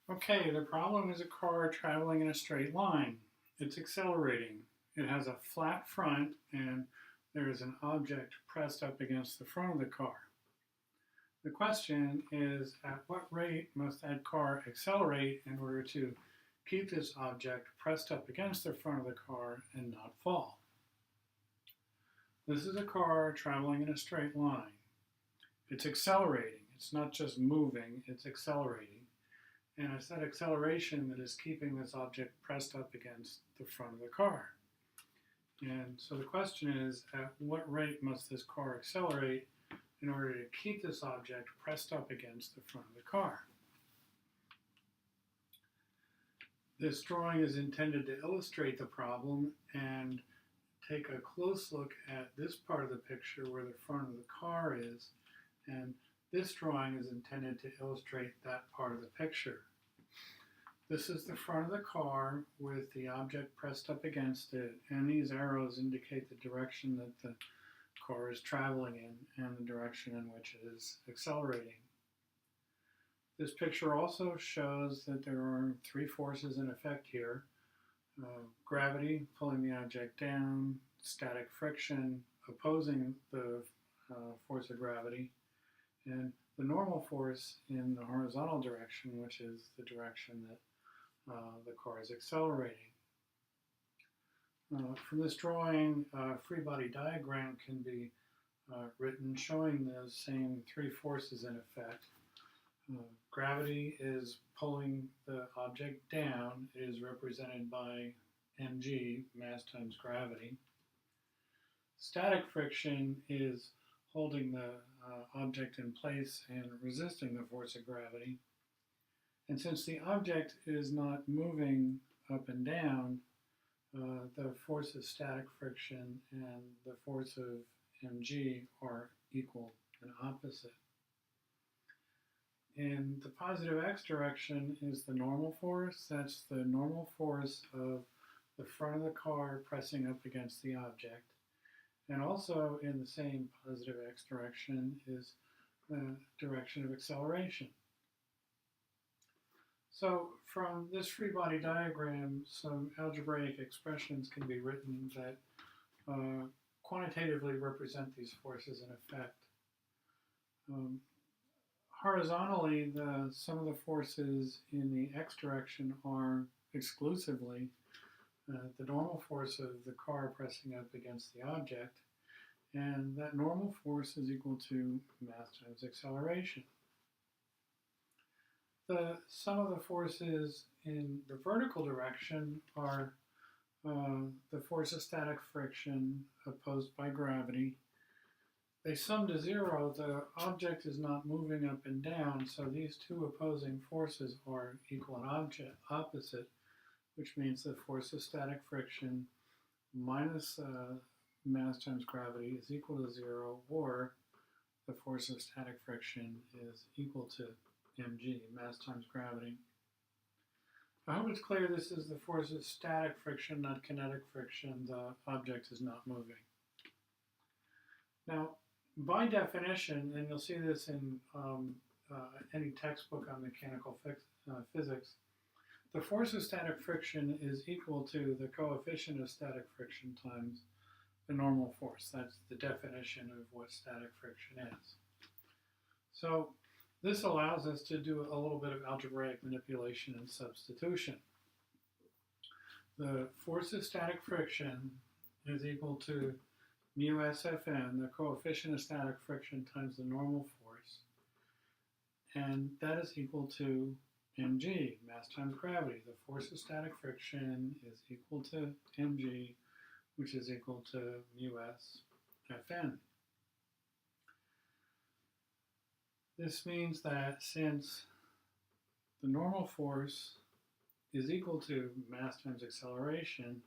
Okay, the problem is a car traveling in a straight line. It's accelerating. It has a flat front and there is an object pressed up against the front of the car. The question is, at what rate must that car accelerate in order to keep this object pressed up against the front of the car and not fall? This is a car traveling in a straight line. It's accelerating. It's not just moving, it's accelerating. And it's that acceleration that is keeping this object pressed up against the front of the car. And so the question is, at what rate must this car accelerate in order to keep this object pressed up against the front of the car? This drawing is intended to illustrate the problem and take a close look at this part of the picture where the front of the car is, and this drawing is intended to illustrate that part of the picture. This is the front of the car with the object pressed up against it, and these arrows indicate the direction that the car is traveling in and the direction in which it is accelerating. This picture also shows that there are three forces in effect here. Gravity pulling the object down, static friction opposing the force of gravity, and the normal force in the horizontal direction, which is the direction that the car is accelerating. From this drawing, a free body diagram can be written showing those same three forces in effect. Gravity is pulling the object down. It is represented by mg, mass times gravity. Static friction is holding the object in place and resisting the force of gravity. And since the object is not moving up and down, the force of static friction and the force of mg are equal and opposite. In the positive x direction is the normal force. That's the normal force of the front of the car pressing up against the object. And also in the same positive x direction is the direction of acceleration. So from this free body diagram, some algebraic expressions can be written that quantitatively represent these forces in effect. Horizontally, some of the forces in the x direction are exclusively the normal force of the car pressing up against the object, and that normal force is equal to mass times acceleration. The sum of the forces in the vertical direction are the force of static friction opposed by gravity. They sum to zero. The object is not moving up and down, so these two opposing forces are equal and opposite, which means the force of static friction minus mass times gravity is equal to zero, or the force of static friction is equal to mg, mass times gravity. I hope it's clear this is the force of static friction, not kinetic friction. The object is not moving. Now, by definition, and you'll see this in any textbook on mechanical physics, the force of static friction is equal to the coefficient of static friction times the normal force. That's the definition of what static friction is. So this allows us to do a little bit of algebraic manipulation and substitution. The force of static friction is equal to mu SFN, the coefficient of static friction times the normal force, and that is equal to mg, mass times gravity. The force of static friction is equal to mg, which is equal to mu SFN. This means that since the normal force is equal to mass times acceleration,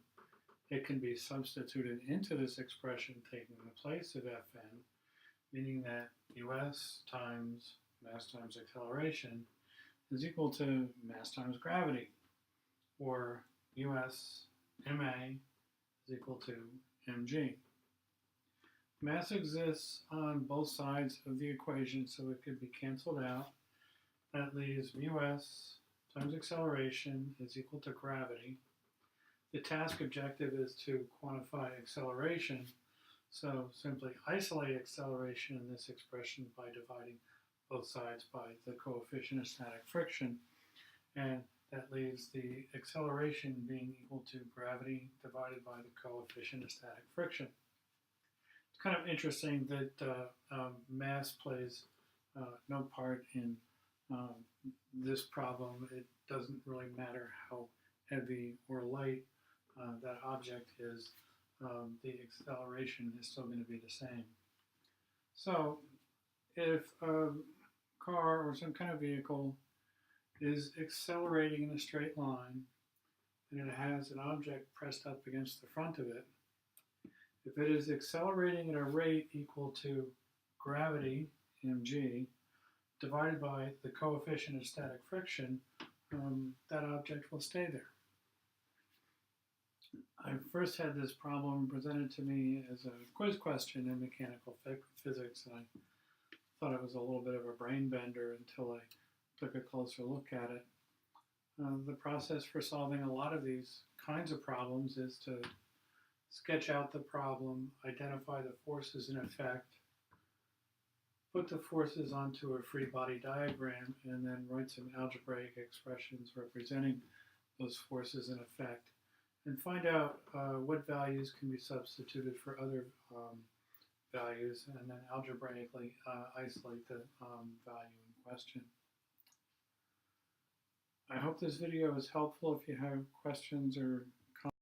it can be substituted into this expression taking the place of Fn, meaning that us times mass times acceleration is equal to mass times gravity, or us ma is equal to mg. Mass exists on both sides of the equation, so it could be canceled out. That leaves mu s times acceleration is equal to gravity. The task objective is to quantify acceleration, so simply isolate acceleration in this expression by dividing both sides by the coefficient of static friction, and that leaves the acceleration being equal to gravity divided by the coefficient of static friction. It's kind of interesting that mass plays no part in this problem. It doesn't really matter how heavy or light that object is, the acceleration is still going to be the same. So if a car or some kind of vehicle is accelerating in a straight line and it has an object pressed up against the front of it, if it is accelerating at a rate equal to gravity, mg, divided by the coefficient of static friction, that object will stay there. I first had this problem presented to me as a quiz question in mechanical physics, and I thought it was a little bit of a brain bender until I took a closer look at it. The process for solving a lot of these kinds of problems is to sketch out the problem, identify the forces in effect, put the forces onto a free body diagram, and then write some algebraic expressions representing those forces in effect, and find out what values can be substituted for other values, and then algebraically isolate the value in question. I hope this video is helpful. If you have questions or